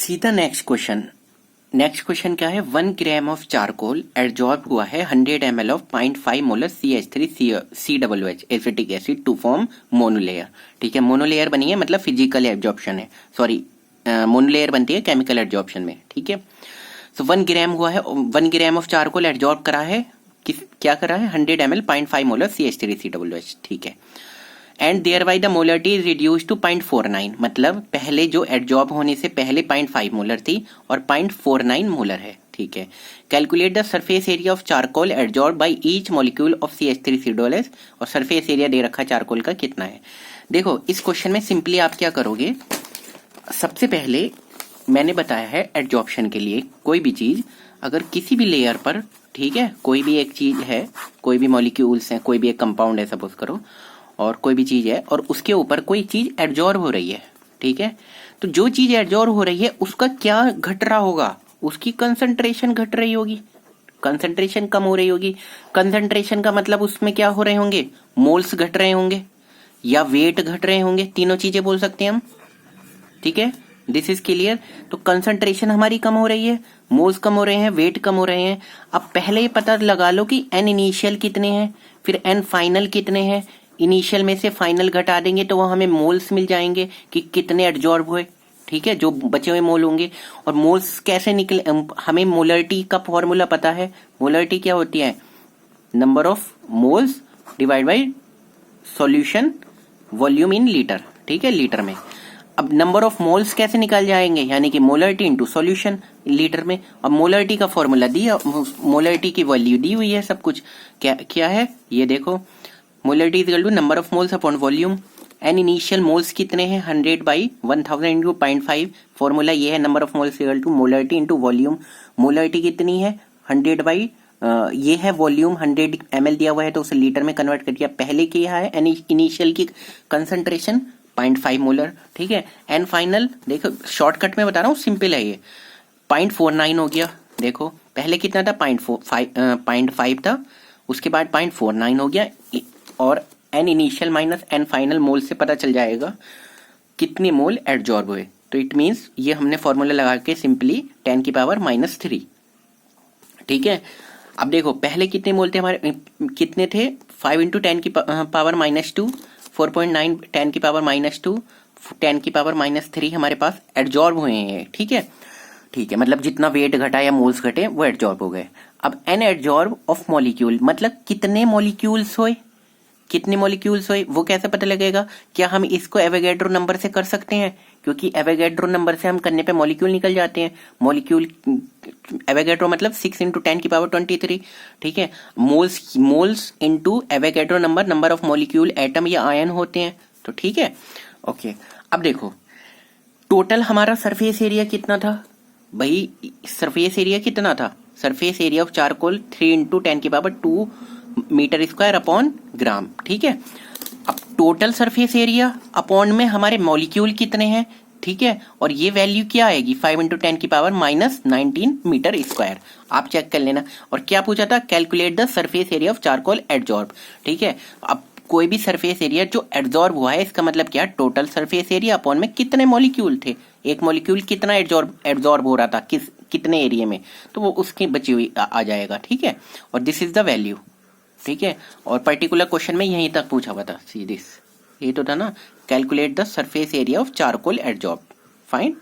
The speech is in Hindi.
सीधा नेक्स्ट क्वेश्चन क्या है। 1 ग्राम ऑफ चारकोल एब्जॉर्ब हुआ है 100 ml of 0.5 molar CH3COOH acetic acid to form monolayer. ठीक है, मोनोलेयर बनी है मतलब फिजिकल एब्जॉर्प्शन है, सॉरी मोनोलेयर बनती है केमिकल एब्जॉर्प्शन में। ठीक है, सो 1 ग्राम हुआ है, 1 ग्राम ऑफ चारकोल एब्जॉर्ब करा है, क्या करा है 100 ml 0.5 मोलर CH3COOH। ठीक है, and there by the molarity is reduce to 0.49, मतलब पहले जो एब्जॉर्ब होने से पहले 0.5 मोलर थी और 0.49 मोलर है। ठीक है, calculate the surface area of charcoal absorb by each molecule of CH3COOH, और सरफेस एरिया दे रखा चारकोल का कितना है। देखो इस क्वेश्चन में सिंपली आप क्या करोगे, सबसे पहले मैंने बताया है एब्जॉर्प्शन के लिए कोई भी चीज अगर किसी भी लेयर पर, ठीक है, कोई भी एक चीज है, कोई भी मॉलिक्यूल्स हैं, कोई भी एक कंपाउंड है सपोज करो, और कोई भी चीज है और उसके ऊपर कोई चीज एब्जॉर्ब हो रही है। ठीक है, तो जो चीज एब्जॉर्ब हो रही है उसका क्या घट रहा होगा, उसकी कंसंट्रेशन घट रही होगी, कंसंट्रेशन कम हो रही होगी। कंसंट्रेशन का मतलब उसमें क्या हो रहे होंगे, मोल्स घट रहे होंगे या वेट घट रहे होंगे, तीनों चीजें बोल सकते हैं हम। ठीक है, दिस इज क्लियर। तो कंसंट्रेशन हमारी कम हो रही है, मोल्स कम हो रहे हैं, वेट कम हो रहे हैं। अब पहले ही पता लगा लो कि एन इनिशियल कितने हैं, फिर एन फाइनल कितने हैं। इनिशियल में से फाइनल घटा देंगे तो वह हमें मोल्स मिल जाएंगे कि कितने एब्जॉर्ब हुए। ठीक है, जो बचे हुए मोल होंगे। और मोल्स कैसे निकले, हमें मोलरिटी का फॉर्मूला पता है। मोलरिटी क्या होती है, number of moles divide by solution volume in litre. ठीक है, लीटर में। अब नंबर ऑफ मोल्स कैसे निकाल जाएंगे, यानी कि मोलरिटी इंटू सॉल्यूशन लीटर में। और मोलरिटी का फॉर्मूला दिया, मोलरिटी की वैल्यू दी हुई है, सब कुछ क्या है ये देखो, molarity is equal to number of moles upon volume. N initial moles कितने हैं, 100 बाई 1000 इंटू 0.5। फॉर्मूला ये है number of moles equal to molarity into volume. Molarity कितनी है 100 बाई ये है वॉल्यूम 100 ml दिया हुआ है तो उसे लीटर में कन्वर्ट कर दिया। पहले क्या है एन इनिशियल की कंसंट्रेशन 0.5 मोलर। ठीक है, एन फाइनल देखो शॉर्टकट में बता रहा हूँ, सिंपल है ये, 0.49 हो गया। देखो पहले कितना था 0.5 था, उसके बाद 0.49 हो गया, और n initial minus n final mole से पता चल जाएगा कितने मोल एब्जॉर्ब हुए। तो इट मींस ये हमने फॉर्मूला लगा के सिंपली 10 की पावर -3। ठीक है, अब देखो पहले कितने मोल थे हमारे, कितने थे 5 इंटू 10 की पावर -2, 4.9 10 की पावर -2, 10 की पावर -3 हमारे पास एब्जॉर्ब हुए हैं। ठीक है, मतलब जितना वेट घटा या मोल्स घटे वो एब्जॉर्ब हो गए। अब एन एब्जॉर्ब ऑफ मॉलिक्यूल मतलब कितने मॉलिक्यूल्स हुए, कितने मॉलिक्यूल्स हुए वो कैसे पता लगेगा। क्या हम इसको एवोगैड्रो नंबर से कर सकते हैं, क्योंकि एवोगैड्रो नंबर से हम करने पे मॉलिक्यूल निकल जाते हैं। मॉलिक्यूल एवोगैड्रो मतलब 6 इंटू 10 की पावर 23। ठीक है, moles into Avogadro number of molecule atom या आयन होते हैं। तो ठीक है, ओके। अब देखो टोटल हमारा सरफेस एरिया कितना था भाई, सरफेस एरिया कितना था, surface area of charcoal 3 into 10 की power 2 metre square upon gram. ठीक है, अब टोटल सरफेस एरिया अपॉन में हमारे मॉलिक्यूल कितने हैं। ठीक है, और ये वैल्यू क्या आएगी 5 इंटू 10 की पावर -19 मीटर स्क्वायर, आप चेक कर लेना। और क्या पूछा था, calculate the surface area of charcoal absorb. ठीक है, अब कोई भी सरफेस एरिया जो एब्जॉर्ब हुआ है इसका मतलब क्या, टोटल सरफेस एरिया अपॉन में कितने मॉलिक्यूल थे, एक मॉलिक्यूल कितना एब्जॉर्ब हो रहा था कितने एरिया में, तो वो उसकी बची हुई आ जाएगा। ठीक है, और दिस इज द वैल्यू। ठीक है, और पर्टिकुलर क्वेश्चन में यहीं तक पूछा हुआ था, सी दिस ये तो था ना, calculate the surface area of charcoal absorb. Fine.